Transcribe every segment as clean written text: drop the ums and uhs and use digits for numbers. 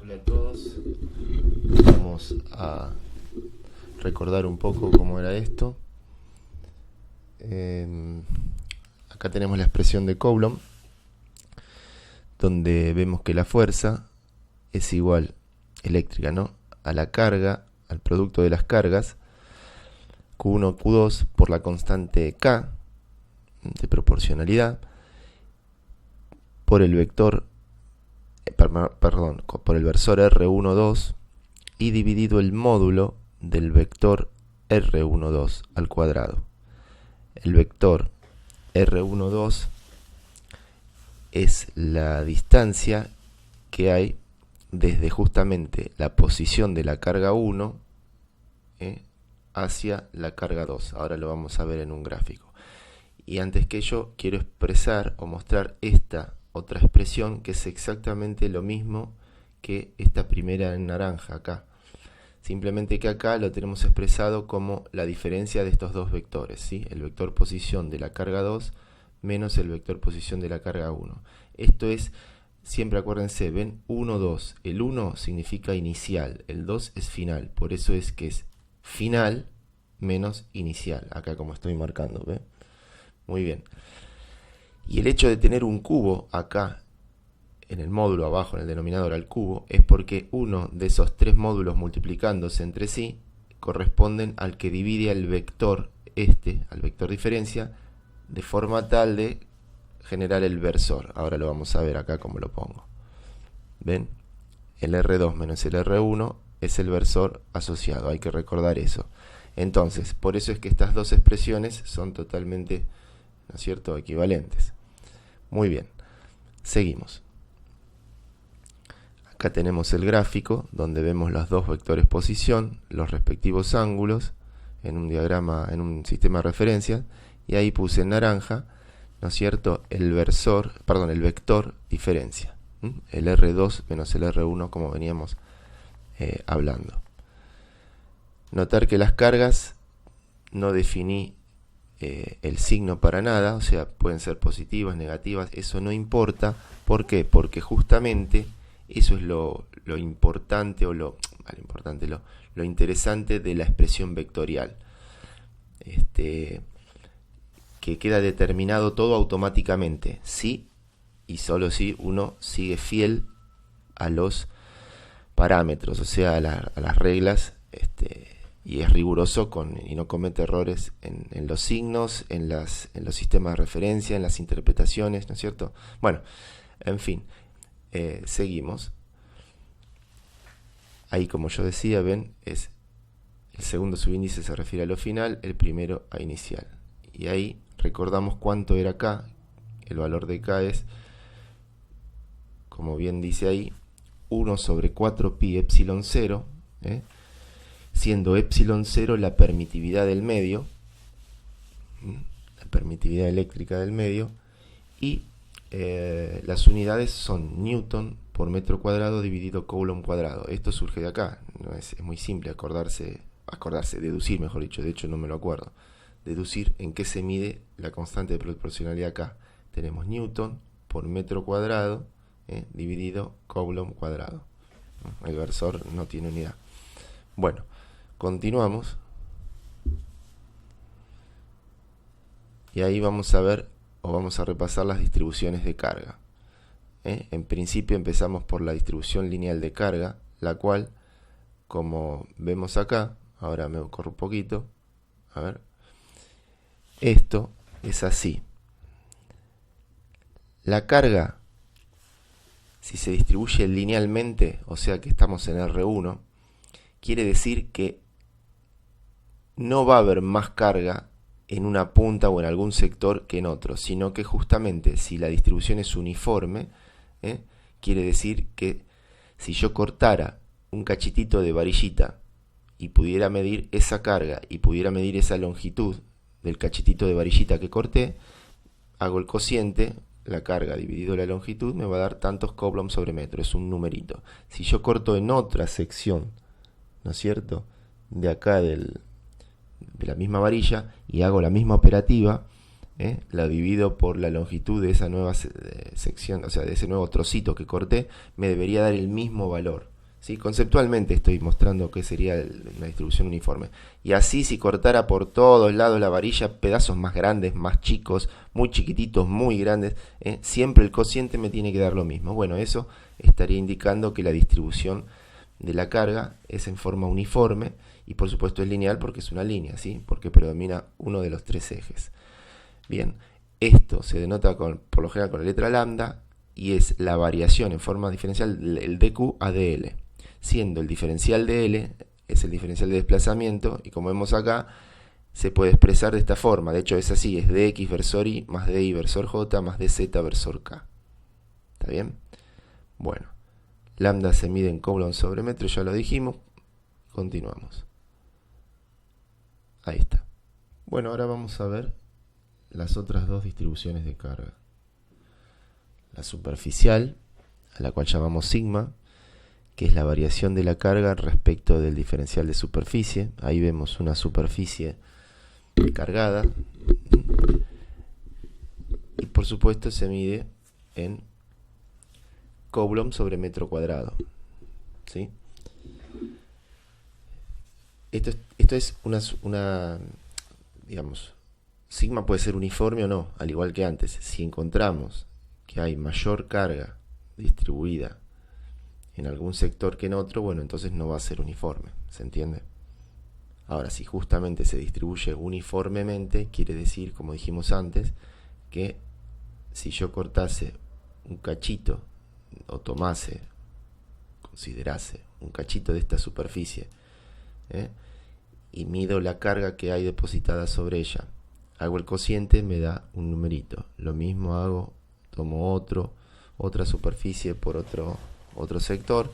Hola a todos. Vamos a recordar un poco cómo era esto. Acá tenemos la expresión de Coulomb, donde vemos que la fuerza es igual, eléctrica, ¿no?, a la carga, al producto de las cargas, Q1, Q2, por la constante K, de proporcionalidad, por el vector, por el versor R12 y dividido el módulo del vector R12 al cuadrado. El vector R12 es la distancia que hay desde justamente la posición de la carga 1 hacia la carga 2. Ahora lo vamos a ver en un gráfico. Y antes que ello, quiero expresar o mostrar esta otra expresión que es exactamente lo mismo que esta primera en naranja acá. Simplemente que acá lo tenemos expresado como la diferencia de estos dos vectores, ¿sí? El vector posición de la carga 2 menos el vector posición de la carga 1. Esto es, siempre acuérdense, ven 1, 2. El 1 significa inicial, el 2 es final. Por eso es que es final menos inicial, acá como estoy marcando, ¿ve? Muy bien. Y el hecho de tener un cubo acá en el módulo abajo, en el denominador al cubo, es porque uno de esos tres módulos multiplicándose entre sí corresponden al que divide al vector al vector diferencia, de forma tal de generar el versor. Ahora lo vamos a ver acá cómo lo pongo. ¿Ven? El R2 menos el R1 es el versor asociado, hay que recordar eso. Entonces, por eso es que estas dos expresiones son totalmente, ¿no es cierto?, equivalentes. Muy bien, seguimos. Acá tenemos el gráfico donde vemos los dos vectores posición, los respectivos ángulos en un diagrama, en un sistema de referencia, y ahí puse en naranja, ¿no es cierto?, el vector diferencia, el R2 menos el R1 como veníamos hablando. Notar que las cargas no definí el signo para nada, o sea, pueden ser positivas, negativas, eso no importa. ¿Por qué? Porque justamente eso es lo importante o lo interesante de la expresión vectorial, que queda determinado todo automáticamente, sí y solo si uno sigue fiel a los parámetros, o sea, a las reglas, y es riguroso y no comete errores en los signos, en los sistemas de referencia, en las interpretaciones, ¿no es cierto? Bueno, en fin, seguimos. Ahí, como yo decía, ven, es el segundo subíndice se refiere a lo final, el primero a inicial. Y ahí recordamos cuánto era K. El valor de K es, como bien dice ahí, 1 sobre 4 pi epsilon 0, siendo epsilon 0 la permitividad del medio, la permitividad eléctrica del medio, y las unidades son Newton por metro cuadrado dividido Coulomb cuadrado. Esto surge de acá, no es muy simple deducir, mejor dicho, de hecho no me lo acuerdo, deducir en qué se mide la constante de proporcionalidad acá. Tenemos Newton por metro cuadrado dividido Coulomb cuadrado. El versor no tiene unidad. Bueno, continuamos. Y ahí vamos a ver o vamos a repasar las distribuciones de carga. En principio empezamos por la distribución lineal de carga, la cual, como vemos acá, ahora me corro un poquito, a ver, esto es así. La carga, si se distribuye linealmente, o sea que estamos en R1, quiere decir que no va a haber más carga en una punta o en algún sector que en otro, sino que justamente si la distribución es uniforme, quiere decir que si yo cortara un cachitito de varillita y pudiera medir esa carga y pudiera medir esa longitud del cachitito de varillita que corté, hago el cociente, la carga dividido la longitud me va a dar tantos Coulomb sobre metro, es un numerito. Si yo corto en otra sección, ¿no es cierto?, de acá de la misma varilla y hago la misma operativa, la divido por la longitud de esa nueva sección, o sea, de ese nuevo trocito que corté, me debería dar el mismo valor. ¿sí? Conceptualmente estoy mostrando qué sería una distribución uniforme. Y así, si cortara por todos lados la varilla, pedazos más grandes, más chicos, muy chiquititos, muy grandes, siempre el cociente me tiene que dar lo mismo. Bueno, eso estaría indicando que la distribución de la carga es en forma uniforme, y por supuesto es lineal porque es una línea, ¿sí? Porque predomina uno de los tres ejes. Bien, esto se denota por lo general con la letra lambda, y es la variación en forma diferencial, el dq a dl, siendo el diferencial de L es el diferencial de desplazamiento, y como vemos acá, se puede expresar de esta forma. De hecho es así, es dx versor y más dy versor j más dz versor k. ¿Está bien? Bueno, lambda se mide en Coulomb sobre metro, ya lo dijimos. Continuamos. Ahí está. Bueno, ahora vamos a ver las otras dos distribuciones de carga. La superficial, a la cual llamamos sigma, que es la variación de la carga respecto del diferencial de superficie. Ahí vemos una superficie cargada, y por supuesto se mide en Coulomb sobre metro cuadrado, ¿sí? Esto es una, digamos, sigma puede ser uniforme o no, al igual que antes. Si encontramos que hay mayor carga distribuida en algún sector que en otro, bueno, entonces no va a ser uniforme, ¿se entiende? Ahora, si justamente se distribuye uniformemente, quiere decir, como dijimos antes, que si yo cortase un cachito, o tomase, considerase un cachito de esta superficie, y mido la carga que hay depositada sobre ella, hago el cociente, me da un numerito. Lo mismo hago, tomo otra superficie por otro sector,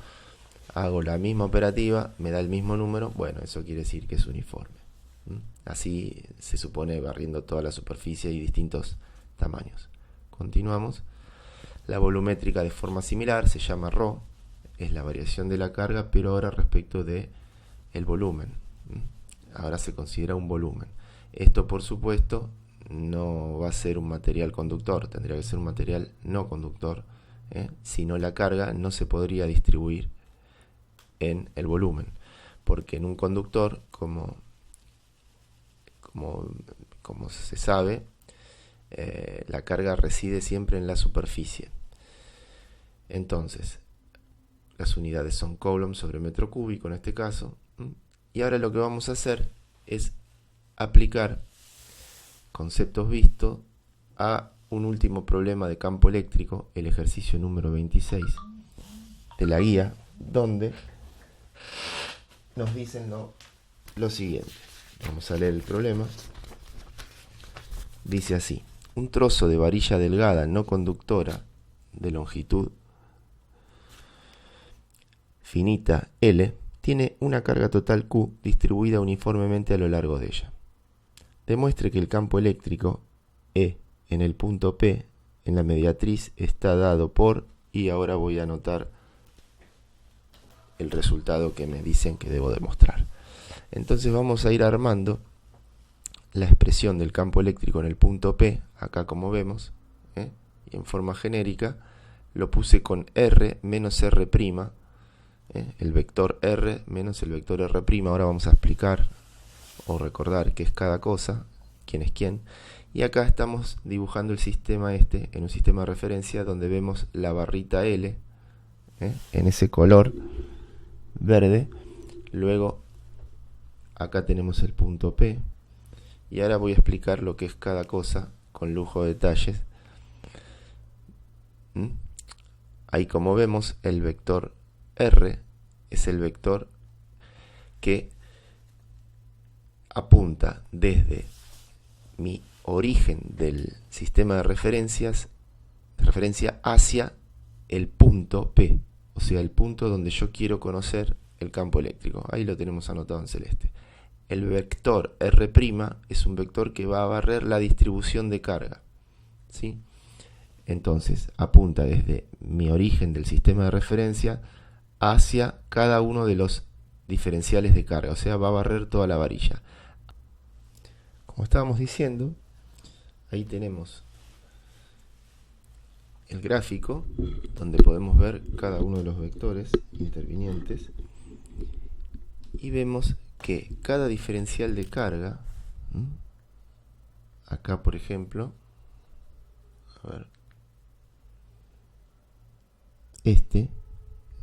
hago la misma operativa, me da el mismo número. Bueno, eso quiere decir que es uniforme. Así se supone, barriendo toda la superficie y distintos tamaños. Continuamos. La volumétrica de forma similar se llama ρ, es la variación de la carga, pero ahora respecto de el volumen. Ahora se considera un volumen. Esto, por supuesto, no va a ser un material conductor, tendría que ser un material no conductor, si no, la carga no se podría distribuir en el volumen, porque en un conductor, como se sabe, la carga reside siempre en la superficie. Entonces, las unidades son Coulomb sobre metro cúbico en este caso. Y ahora lo que vamos a hacer es aplicar conceptos vistos a un último problema de campo eléctrico, el ejercicio número 26 de la guía, donde nos dicen lo siguiente. Vamos a leer el problema. Dice así: un trozo de varilla delgada no conductora de longitud finita L tiene una carga total Q distribuida uniformemente a lo largo de ella. Demuestre que el campo eléctrico E en el punto P en la mediatriz está dado por, y ahora voy a anotar el resultado que me dicen que debo demostrar. Entonces vamos a ir armando la expresión del campo eléctrico en el punto P, acá como vemos, y en forma genérica lo puse con R menos R', el vector R menos el vector R'. Ahora vamos a explicar o recordar qué es cada cosa, quién es quién. Y acá estamos dibujando el sistema en un sistema de referencia donde vemos la barrita L, en ese color verde. Luego acá tenemos el punto P, y ahora voy a explicar lo que es cada cosa con lujo de detalles. Ahí, como vemos, el vector R es el vector que apunta desde mi origen del sistema de referencia hacia el punto P, o sea, el punto donde yo quiero conocer el campo eléctrico. Ahí lo tenemos anotado en celeste. El vector R' es un vector que va a barrer la distribución de carga, ¿sí? Entonces apunta desde mi origen del sistema de referencia hacia cada uno de los diferenciales de carga, o sea, va a barrer toda la varilla. Como estábamos diciendo, ahí tenemos el gráfico donde podemos ver cada uno de los vectores intervinientes y vemos que cada diferencial de carga, acá por ejemplo, a ver, este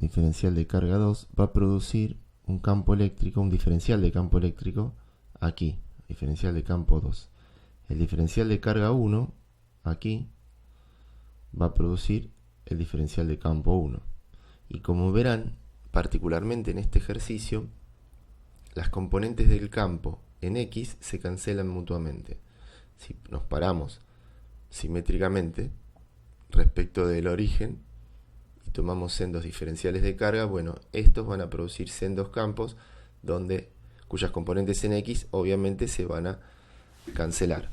diferencial de carga 2 va a producir un campo eléctrico, un diferencial de campo eléctrico aquí, diferencial de campo 2. El diferencial de carga 1 aquí va a producir el diferencial de campo 1. Y como verán, particularmente en este ejercicio, las componentes del campo en X se cancelan mutuamente. Si nos paramos simétricamente respecto del origen y tomamos sendos diferenciales de carga, bueno, estos van a producir sendos campos cuyas componentes en X obviamente se van a cancelar,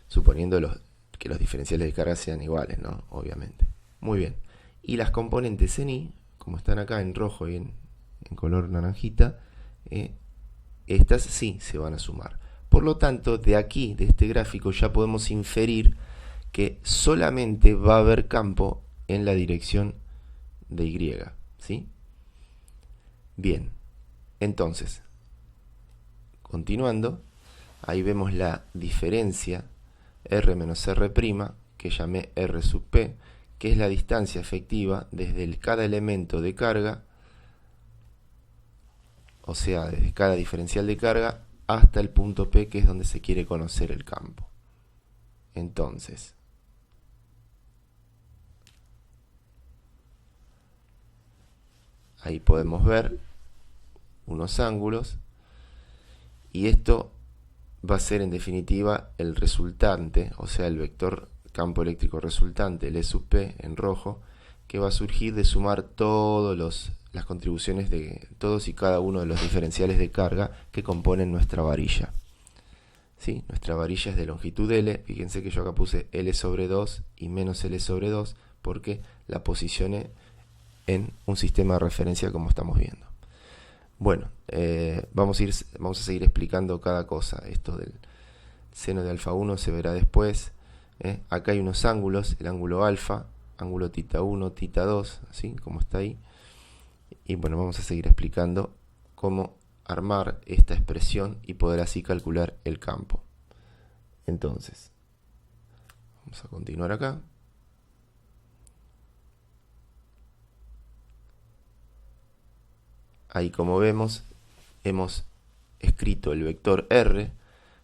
suponiendo que los diferenciales de carga sean iguales, ¿no? Obviamente. Muy bien. Y las componentes en Y, como están acá en rojo y en color naranjita, estas sí se van a sumar. Por lo tanto, de aquí, de este gráfico, ya podemos inferir que solamente va a haber campo en la dirección de Y, ¿sí? Bien, entonces, continuando, ahí vemos la diferencia R menos R', que llamé R sub P, que es la distancia efectiva desde cada elemento de carga, o sea, desde cada diferencial de carga hasta el punto P, que es donde se quiere conocer el campo. Entonces, ahí podemos ver unos ángulos y esto va a ser en definitiva el resultante, o sea, el vector campo eléctrico resultante, el E sub P en rojo, que va a surgir de sumar las contribuciones de todos y cada uno de los diferenciales de carga que componen nuestra varilla. ¿Sí? Nuestra varilla es de longitud L, fíjense que yo acá puse L sobre 2 y menos L sobre 2 porque la posicioné en un sistema de referencia como estamos viendo. Bueno, vamos a seguir explicando cada cosa. Esto del seno de alfa 1 se verá después. Acá hay unos ángulos, el ángulo alfa, ángulo tita 1, tita 2, así como está ahí. Y bueno, vamos a seguir explicando cómo armar esta expresión y poder así calcular el campo. Entonces, vamos a continuar acá. Ahí, como vemos, hemos escrito el vector R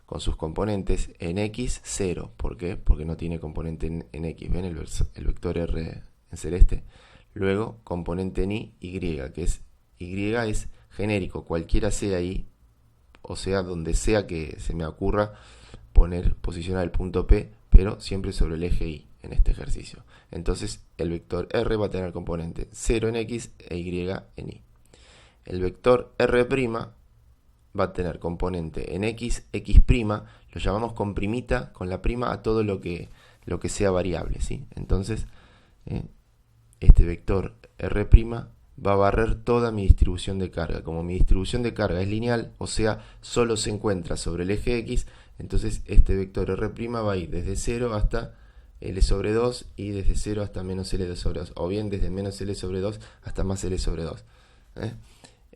con sus componentes en X, 0. ¿Por qué? Porque no tiene componente en X. ¿Ven el vector R en celeste? Luego, componente en Y, que es Y es genérico, cualquiera sea Y, o sea, donde sea que se me ocurra posicionar el punto P, pero siempre sobre el eje Y en este ejercicio. Entonces, el vector R va a tener componente 0 en X e Y en Y. El vector R' va a tener componente en X, X', lo llamamos con primita, con la prima a todo lo que sea variable, ¿sí? Entonces, este vector R' va a barrer toda mi distribución de carga. Como mi distribución de carga es lineal, o sea, solo se encuentra sobre el eje X, entonces este vector R' va a ir desde 0 hasta L sobre 2 y desde 0 hasta menos L sobre 2, o bien desde menos L sobre 2 hasta más L sobre 2.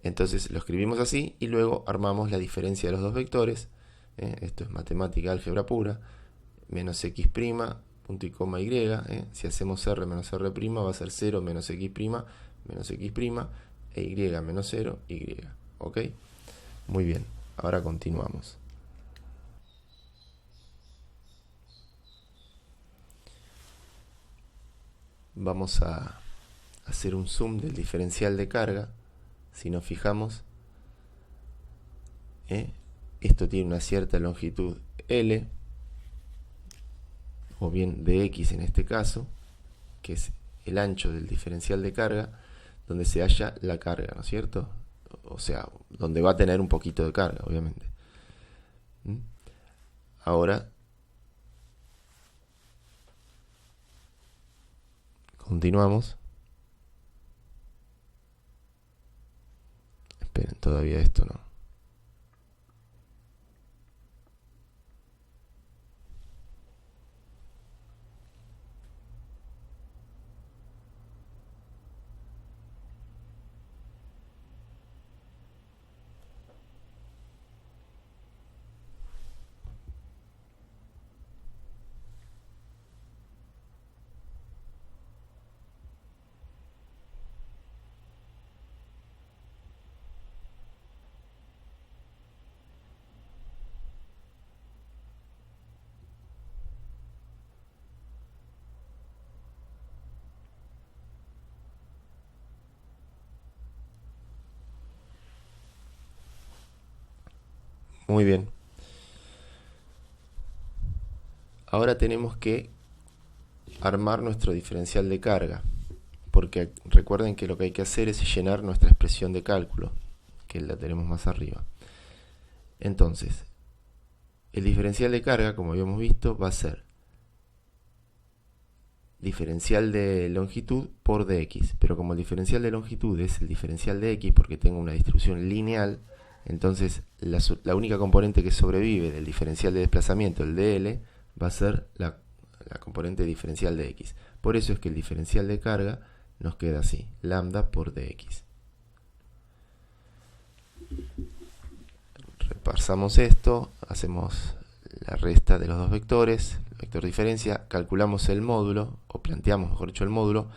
Entonces lo escribimos así y luego armamos la diferencia de los dos vectores. Esto es matemática, álgebra pura. Menos X', punto y coma Y. Si hacemos R menos R' va a ser 0 menos X', menos X', e Y menos 0, Y. ¿Ok? Muy bien, ahora continuamos. Vamos a hacer un zoom del diferencial de carga. Si nos fijamos, esto tiene una cierta longitud L, o bien de X en este caso, que es el ancho del diferencial de carga, donde se halla la carga, ¿no es cierto? O sea, donde va a tener un poquito de carga, obviamente. Ahora, continuamos. Esperen, todavía esto no. Muy bien. Ahora tenemos que armar nuestro diferencial de carga, porque recuerden que lo que hay que hacer es llenar nuestra expresión de cálculo, que la tenemos más arriba. Entonces, el diferencial de carga, como habíamos visto, va a ser diferencial de longitud por dx, pero como el diferencial de longitud es el diferencial de x porque tengo una distribución lineal, entonces la única componente que sobrevive del diferencial de desplazamiento, el dl, va a ser la componente diferencial de x. Por eso es que el diferencial de carga nos queda así, lambda por dx. Repasamos esto, hacemos la resta de los dos vectores, el vector diferencia, calculamos el módulo, o planteamos mejor dicho el módulo,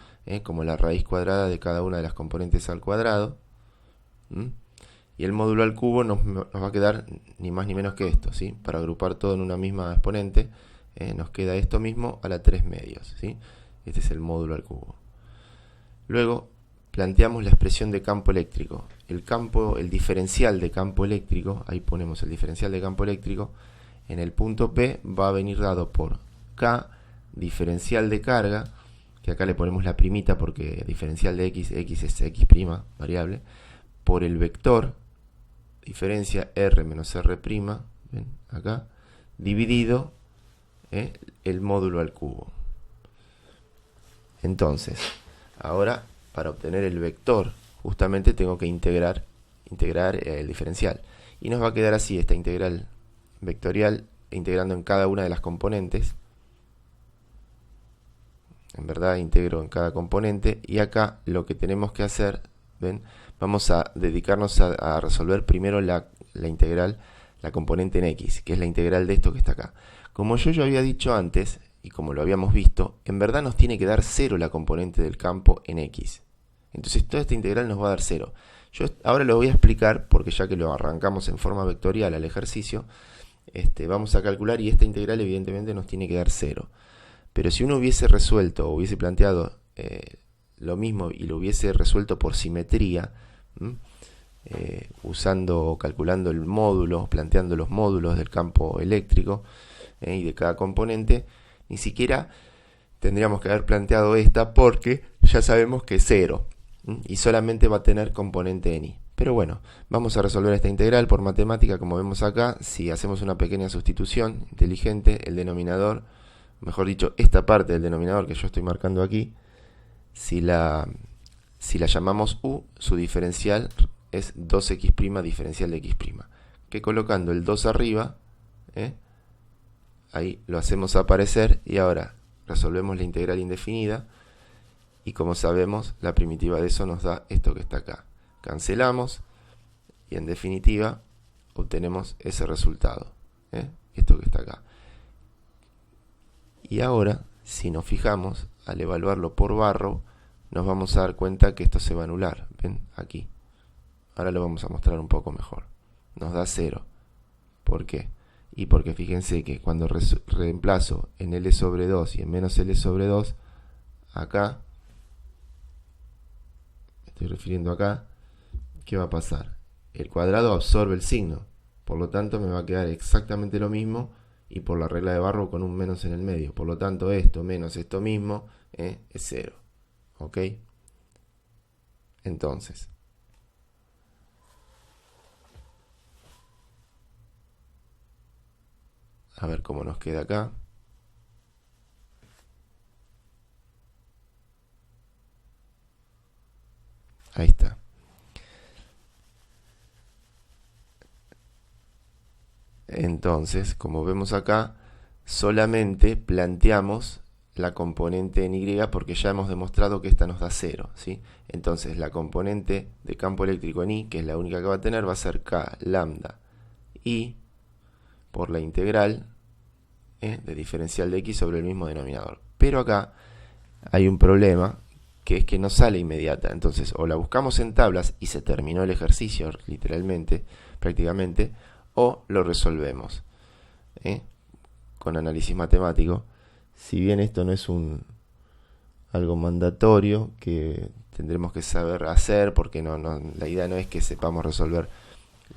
como la raíz cuadrada de cada una de las componentes al cuadrado. Y el módulo al cubo nos va a quedar ni más ni menos que esto, ¿sí? Para agrupar todo en una misma exponente, nos queda esto mismo a la 3 medios, ¿sí? Este es el módulo al cubo. Luego planteamos la expresión de campo eléctrico. El diferencial de campo eléctrico, ahí ponemos el diferencial de campo eléctrico, en el punto P va a venir dado por K, diferencial de carga, que acá le ponemos la primita porque diferencial de x es x', variable, por el vector, diferencia R menos R', ¿ven? Acá, dividido el módulo al cubo. Entonces, ahora para obtener el vector, justamente tengo que integrar el diferencial. Y nos va a quedar así esta integral vectorial, integrando en cada una de las componentes. En verdad integro en cada componente. Y acá lo que tenemos que hacer, ¿ven? Vamos a dedicarnos a resolver primero la integral, la componente en x, que es la integral de esto que está acá. Como yo ya había dicho antes, y como lo habíamos visto, en verdad nos tiene que dar 0 la componente del campo en x. Entonces toda esta integral nos va a dar 0. Yo ahora lo voy a explicar, porque ya que lo arrancamos en forma vectorial al ejercicio, vamos a calcular y esta integral evidentemente nos tiene que dar 0. Pero si uno hubiese resuelto o hubiese planteado lo mismo y lo hubiese resuelto por simetría, calculando el módulo, planteando los módulos del campo eléctrico y de cada componente, ni siquiera tendríamos que haber planteado esta porque ya sabemos que es 0 y solamente va a tener componente en y. Pero bueno, vamos a resolver esta integral por matemática, como vemos acá. Si hacemos una pequeña sustitución inteligente, el denominador, mejor dicho, esta parte del denominador que yo estoy marcando aquí, si la llamamos u, su diferencial es 2x' diferencial de x', que colocando el 2 arriba, ahí lo hacemos aparecer y ahora resolvemos la integral indefinida y como sabemos la primitiva de eso nos da esto que está acá. Cancelamos y en definitiva obtenemos ese resultado, esto que está acá. Y ahora, si nos fijamos, al evaluarlo por Barrow, nos vamos a dar cuenta que esto se va a anular. ¿Ven? Aquí. Ahora lo vamos a mostrar un poco mejor. Nos da 0. ¿Por qué? Y porque fíjense que cuando reemplazo en L sobre 2 y en menos L sobre 2, acá, me estoy refiriendo acá, ¿qué va a pasar? El cuadrado absorbe el signo. Por lo tanto, me va a quedar exactamente lo mismo y por la regla de Barrow con un menos en el medio. Por lo tanto, esto menos esto mismo es 0. ¿Ok? Entonces, a ver cómo nos queda acá. Ahí está. Entonces, como vemos acá, solamente planteamos la componente en y porque ya hemos demostrado que esta nos da 0, ¿sí? Entonces la componente de campo eléctrico en y, que es la única que va a tener, va a ser k lambda y por la integral de diferencial de x sobre el mismo denominador. Pero acá hay un problema, que es que no sale inmediata. Entonces o la buscamos en tablas y se terminó el ejercicio literalmente, prácticamente, o lo resolvemos con análisis matemático. Si bien esto no es algo mandatorio que tendremos que saber hacer, porque la idea no es que sepamos resolver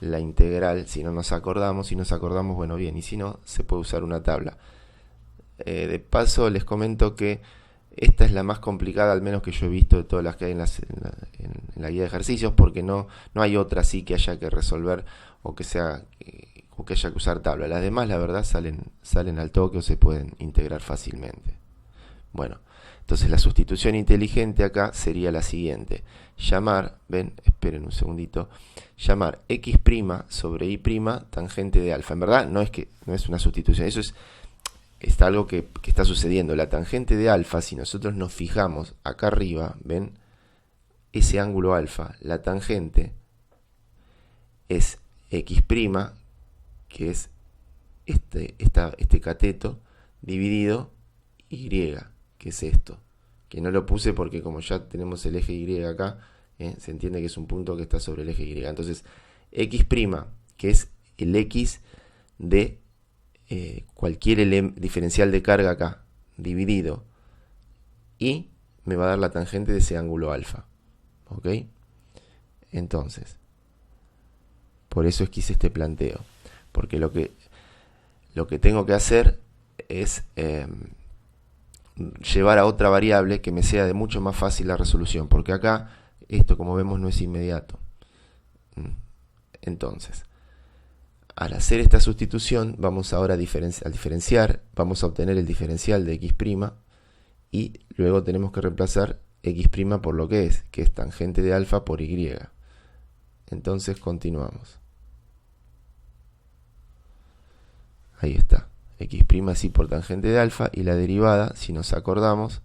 la integral si no nos acordamos. Si nos acordamos, bueno, bien, y si no, se puede usar una tabla. De paso les comento que esta es la más complicada, al menos que yo he visto de todas las que hay en la guía de ejercicios, porque no hay otra así que haya que resolver o que sea o que haya que usar tabla. Las demás, la verdad, salen al toque o se pueden integrar fácilmente. Bueno, entonces la sustitución inteligente acá sería la siguiente: llamar, ven, esperen un segundito, llamar x' sobre y' tangente de alfa. En verdad no es una sustitución, eso está algo que está sucediendo. La tangente de alfa, si nosotros nos fijamos acá arriba, ven, ese ángulo alfa, la tangente es x', que es este cateto, dividido y, que es esto, que no lo puse porque como ya tenemos el eje y acá, se entiende que es un punto que está sobre el eje y. Entonces x', que es el x de cualquier diferencial de carga acá, dividido, y me va a dar la tangente de ese ángulo alfa. ¿Ok? Entonces, por eso es que hice este planteo, porque lo que tengo que hacer es llevar a otra variable que me sea de mucho más fácil la resolución, porque acá esto, como vemos, no es inmediato. Entonces, al hacer esta sustitución, vamos ahora al diferenciar, vamos a obtener el diferencial de x', y luego tenemos que reemplazar x' por lo que es tangente de alfa por y. Entonces continuamos. Ahí está, x' así por tangente de alfa, y la derivada, si nos acordamos,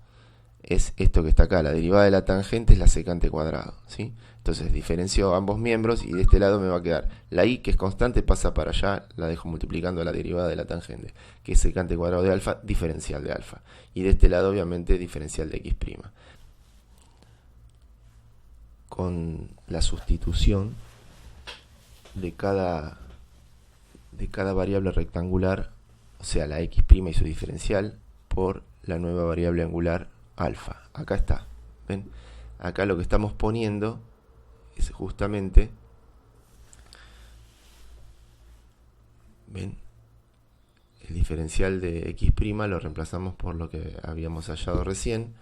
es esto que está acá. La derivada de la tangente es la secante cuadrado, ¿sí? Entonces diferencio ambos miembros y de este lado me va a quedar la y, que es constante, pasa para allá, la dejo multiplicando la derivada de la tangente, que es secante cuadrado de alfa, diferencial de alfa. Y de este lado, obviamente, diferencial de x'. Con la sustitución de cada variable rectangular, o sea, la x' y su diferencial, por la nueva variable angular alfa. Acá está, ¿ven? Acá lo que estamos poniendo es justamente, ¿ven? El diferencial de x' lo reemplazamos por lo que habíamos hallado recién,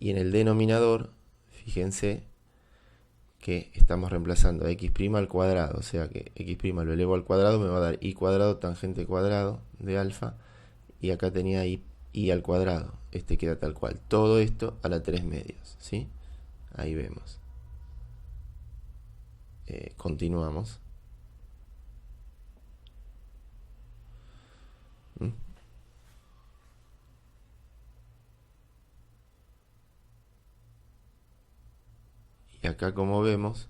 y en el denominador, fíjense que estamos reemplazando a x' al cuadrado, o sea que x' lo elevo al cuadrado, me va a dar y cuadrado tangente cuadrado de alfa, y acá tenía y al cuadrado, este queda tal cual, todo esto a la 3 medios, ¿sí? Ahí vemos. Continuamos. Y acá, como vemos,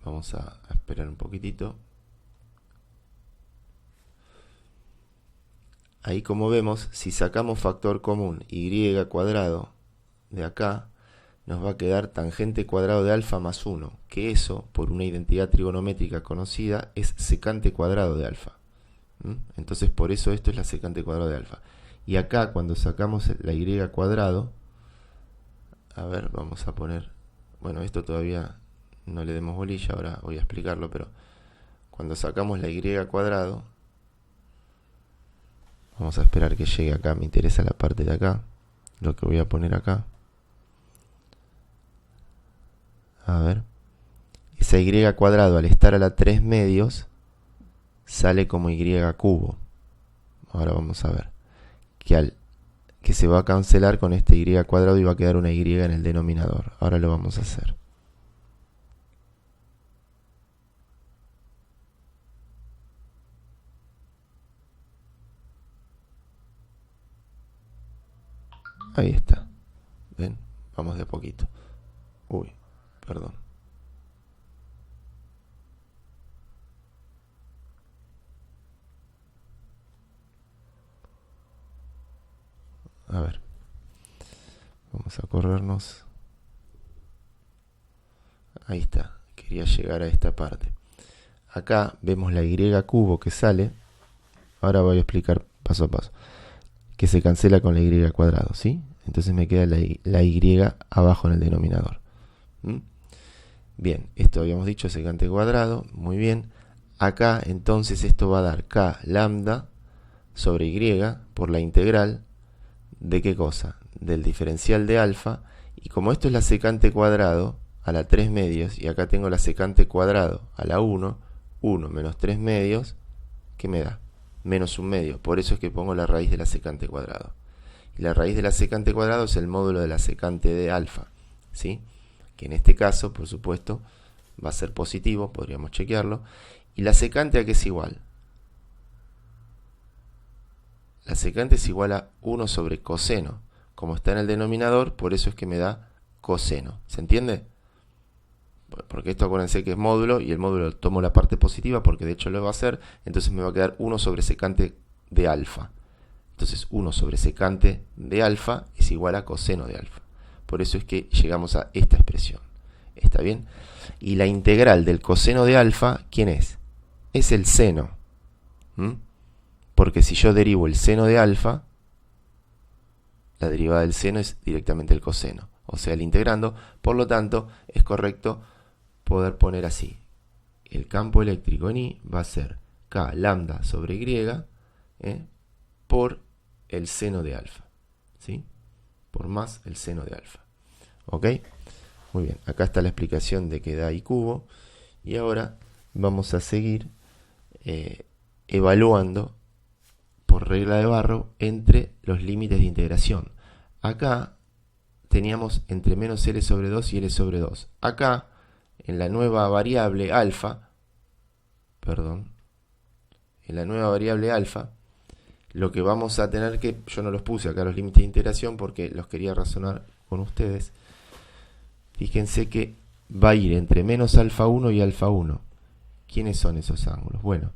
vamos a esperar un poquitito. Ahí, como vemos, si sacamos factor común y cuadrado de acá, nos va a quedar tangente cuadrado de alfa más 1, que eso, por una identidad trigonométrica conocida, es secante cuadrado de alfa. Entonces, por eso esto es la secante cuadrado de alfa. Y acá, cuando sacamos la y cuadrado, a ver, vamos a poner, bueno, esto todavía no le demos bolilla, ahora voy a explicarlo, pero cuando sacamos la y cuadrado, vamos a esperar que llegue acá, me interesa la parte de acá, lo que voy a poner acá. A ver, esa y cuadrado, al estar a la 3 medios, sale como y cubo. Ahora vamos a ver que se va a cancelar con este y cuadrado y va a quedar una y en el denominador. Ahora lo vamos a hacer. Ahí está. ¿Ven? Vamos de a poquito. Uy, perdón. A ver. Vamos a corrernos. Ahí está. Quería llegar a esta parte. Acá vemos la y cubo que sale. Ahora voy a explicar paso a paso. Que se cancela con la y cuadrado, ¿sí? Entonces me queda la y abajo en el denominador. Bien, esto habíamos dicho, secante cuadrado, muy bien. Acá entonces esto va a dar k lambda sobre y por la integral de qué cosa, del diferencial de alfa, y como esto es la secante cuadrado a la 3 medios, y acá tengo la secante cuadrado a la 1, 1 menos 3 medios, ¿qué me da? Menos un medio, por eso es que pongo la raíz de la secante cuadrado. Y la raíz de la secante cuadrado es el módulo de la secante de alfa, ¿sí? Que en este caso, por supuesto, va a ser positivo, podríamos chequearlo. ¿Y la secante a qué es igual? La secante es igual a 1 sobre coseno. Como está en el denominador, por eso es que me da coseno. ¿Se entiende? Porque esto acuérdense que es módulo, y el módulo tomo la parte positiva porque de hecho lo va a hacer, entonces me va a quedar 1 sobre secante de alfa. Entonces 1 sobre secante de alfa es igual a coseno de alfa. Por eso es que llegamos a esta expresión. ¿Está bien? Y la integral del coseno de alfa, ¿quién es? Es el seno. Porque si yo derivo el seno de alfa, la derivada del seno es directamente el coseno, o sea, el integrando. Por lo tanto, es correcto poder poner así. El campo eléctrico en I va a ser K lambda sobre Y por el seno de alfa. ¿Sí? Por más el seno de alfa. ¿Ok? Muy bien, acá está la explicación de que da I cubo. Y ahora vamos a seguir evaluando por regla de Barrow entre los límites de integración. Acá teníamos entre menos L sobre 2 y L sobre 2. Acá, en la nueva variable alfa, lo que vamos a tener que, yo no los puse acá los límites de integración porque los quería razonar con ustedes. Fíjense que va a ir entre menos alfa 1 y alfa 1. ¿Quiénes son esos ángulos? Bueno,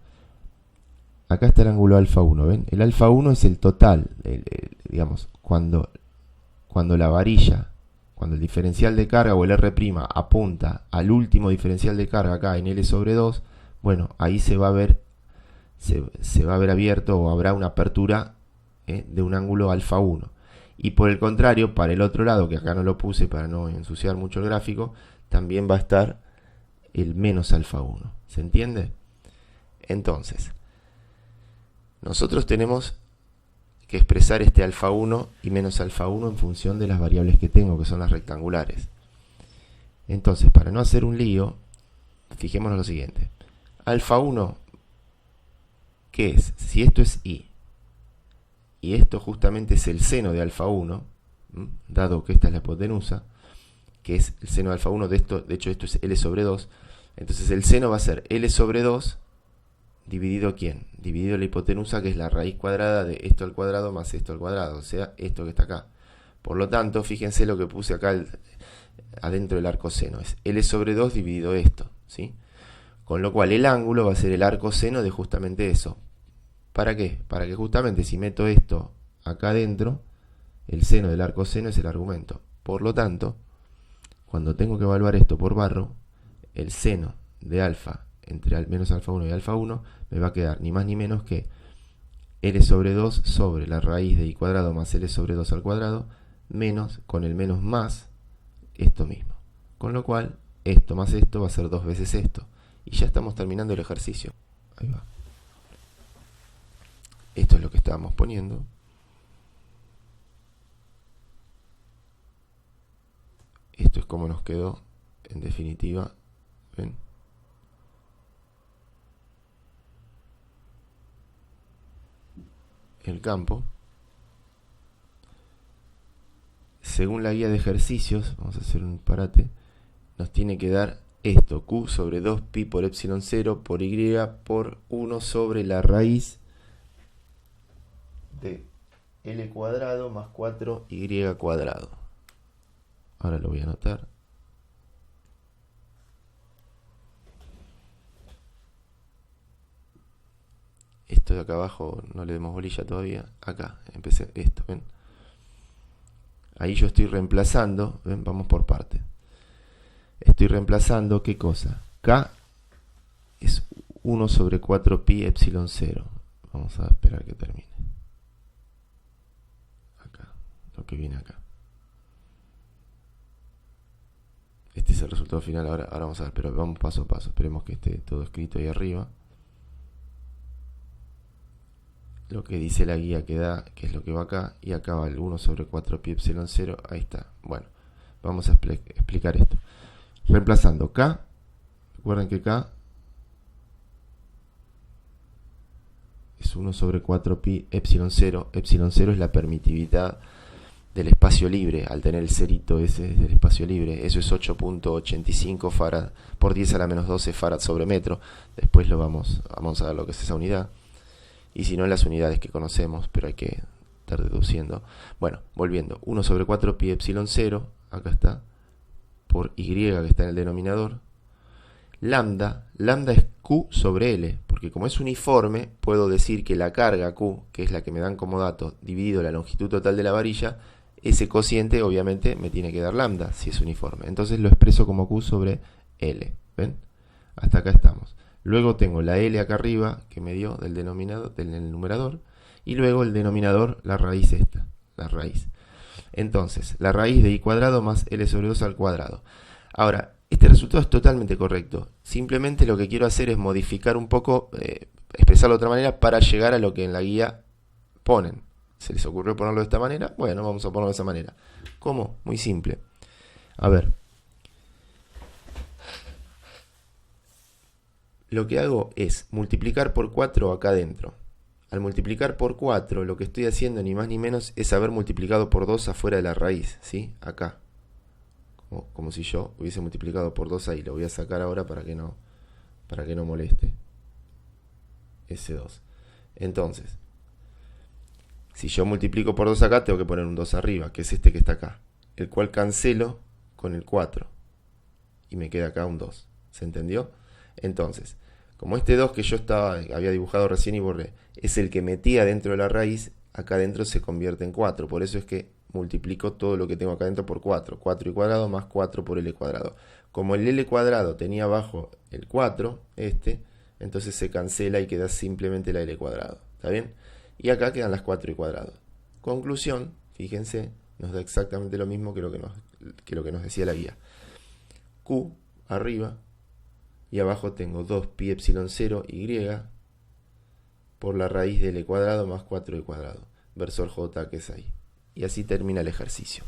acá está el ángulo alfa 1, ¿ven? El alfa 1 es el total, digamos, cuando la varilla, cuando el diferencial de carga o el R' apunta al último diferencial de carga acá en L sobre 2, bueno, ahí se va a ver abierto, o habrá una apertura de un ángulo alfa 1. Y por el contrario, para el otro lado, que acá no lo puse para no ensuciar mucho el gráfico, también va a estar el menos alfa 1. ¿Se entiende? Entonces, nosotros tenemos que expresar este alfa 1 y menos alfa 1 en función de las variables que tengo, que son las rectangulares. Entonces, para no hacer un lío, fijémonos lo siguiente. Alfa 1, ¿qué es? Si esto es I, y esto justamente es el seno de alfa 1, dado que esta es la hipotenusa, que es el seno de alfa 1, de hecho esto es L sobre 2, entonces el seno va a ser L sobre 2 dividido ¿quién? Dividido la hipotenusa, que es la raíz cuadrada de esto al cuadrado más esto al cuadrado, o sea, esto que está acá. Por lo tanto, fíjense lo que puse acá adentro del arco seno, es L sobre 2 dividido esto, ¿sí? Con lo cual el ángulo va a ser el arco seno de justamente eso. ¿Para qué? Para que justamente si meto esto acá adentro, el seno del arco seno es el argumento. Por lo tanto, cuando tengo que evaluar esto por Barrow, el seno de alfa entre menos alfa 1 y alfa 1 me va a quedar ni más ni menos que L sobre 2 sobre la raíz de I cuadrado más L sobre 2 al cuadrado, menos, con el menos más, esto mismo. Con lo cual, esto más esto va a ser 2 veces esto. Y ya estamos terminando el ejercicio. Ahí va. Esto es lo que estábamos poniendo. Esto es como nos quedó en definitiva. ¿Ven? El campo. Según la guía de ejercicios, vamos a hacer un disparate, nos tiene que dar esto, Q sobre 2pi por epsilon 0 por Y por 1 sobre la raíz de L cuadrado más 4Y cuadrado. Ahora lo voy a anotar. Esto de acá abajo no le demos bolilla todavía. Acá, empecé esto, ¿ven? Ahí yo estoy reemplazando, ¿ven? Vamos por parte. Estoy reemplazando, ¿qué cosa? K es 1 sobre 4pi epsilon 0. Vamos a esperar que termine. Acá, lo que viene acá. Este es el resultado final. Ahora vamos a ver, pero vamos paso a paso. Esperemos que esté todo escrito ahí arriba. Lo que dice la guía que da, que es lo que va acá, y acá va el 1 sobre 4 pi epsilon 0, ahí está. Bueno, vamos a explicar esto. Reemplazando K, recuerden que K es 1 sobre 4 pi epsilon 0. Epsilon 0 es la permitividad del espacio libre, al tener el cerito ese del espacio libre. Eso es 8.85 farad por 10 a la menos 12 farad sobre metro. Después vamos a ver lo que es esa unidad. Y si no, en las unidades que conocemos, pero hay que estar deduciendo. Bueno, volviendo, 1 sobre 4 pi epsilon 0, acá está, por y que está en el denominador. Lambda es Q sobre L, porque como es uniforme, puedo decir que la carga Q, que es la que me dan como dato, dividido la longitud total de la varilla, ese cociente obviamente me tiene que dar lambda, si es uniforme. Entonces lo expreso como Q sobre L, ¿ven? Hasta acá estamos. Luego tengo la L acá arriba, que me dio del denominador, del numerador, y luego el denominador, la raíz esta, la raíz. Entonces, la raíz de i cuadrado más L sobre 2 al cuadrado. Ahora, este resultado es totalmente correcto. Simplemente lo que quiero hacer es modificar un poco, expresarlo de otra manera para llegar a lo que en la guía ponen. ¿Se les ocurrió ponerlo de esta manera? Bueno, vamos a ponerlo de esa manera. ¿Cómo? Muy simple. A ver. Lo que hago es multiplicar por 4 acá adentro. Al multiplicar por 4, lo que estoy haciendo ni más ni menos es haber multiplicado por 2 afuera de la raíz, ¿sí? Acá. Como si yo hubiese multiplicado por 2 ahí. Lo voy a sacar ahora para que no moleste. Ese 2. Entonces, si yo multiplico por 2 acá, tengo que poner un 2 arriba, que es este que está acá. El cual cancelo con el 4. Y me queda acá un 2. ¿Se entendió? Entonces, como este 2 que yo había dibujado recién y borré, es el que metía dentro de la raíz, acá adentro se convierte en 4. Por eso es que multiplico todo lo que tengo acá adentro por 4. 4 y cuadrado más 4 por L cuadrado. Como el L cuadrado tenía abajo el 4, entonces se cancela y queda simplemente la L cuadrado. ¿Está bien? Y acá quedan las 4 y cuadrado. Conclusión, fíjense, nos da exactamente lo mismo que lo que nos decía la guía. Q arriba. Y abajo tengo 2 pi epsilon 0 y por la raíz de L cuadrado más 4 y cuadrado. Versor J que es ahí. Y así termina el ejercicio.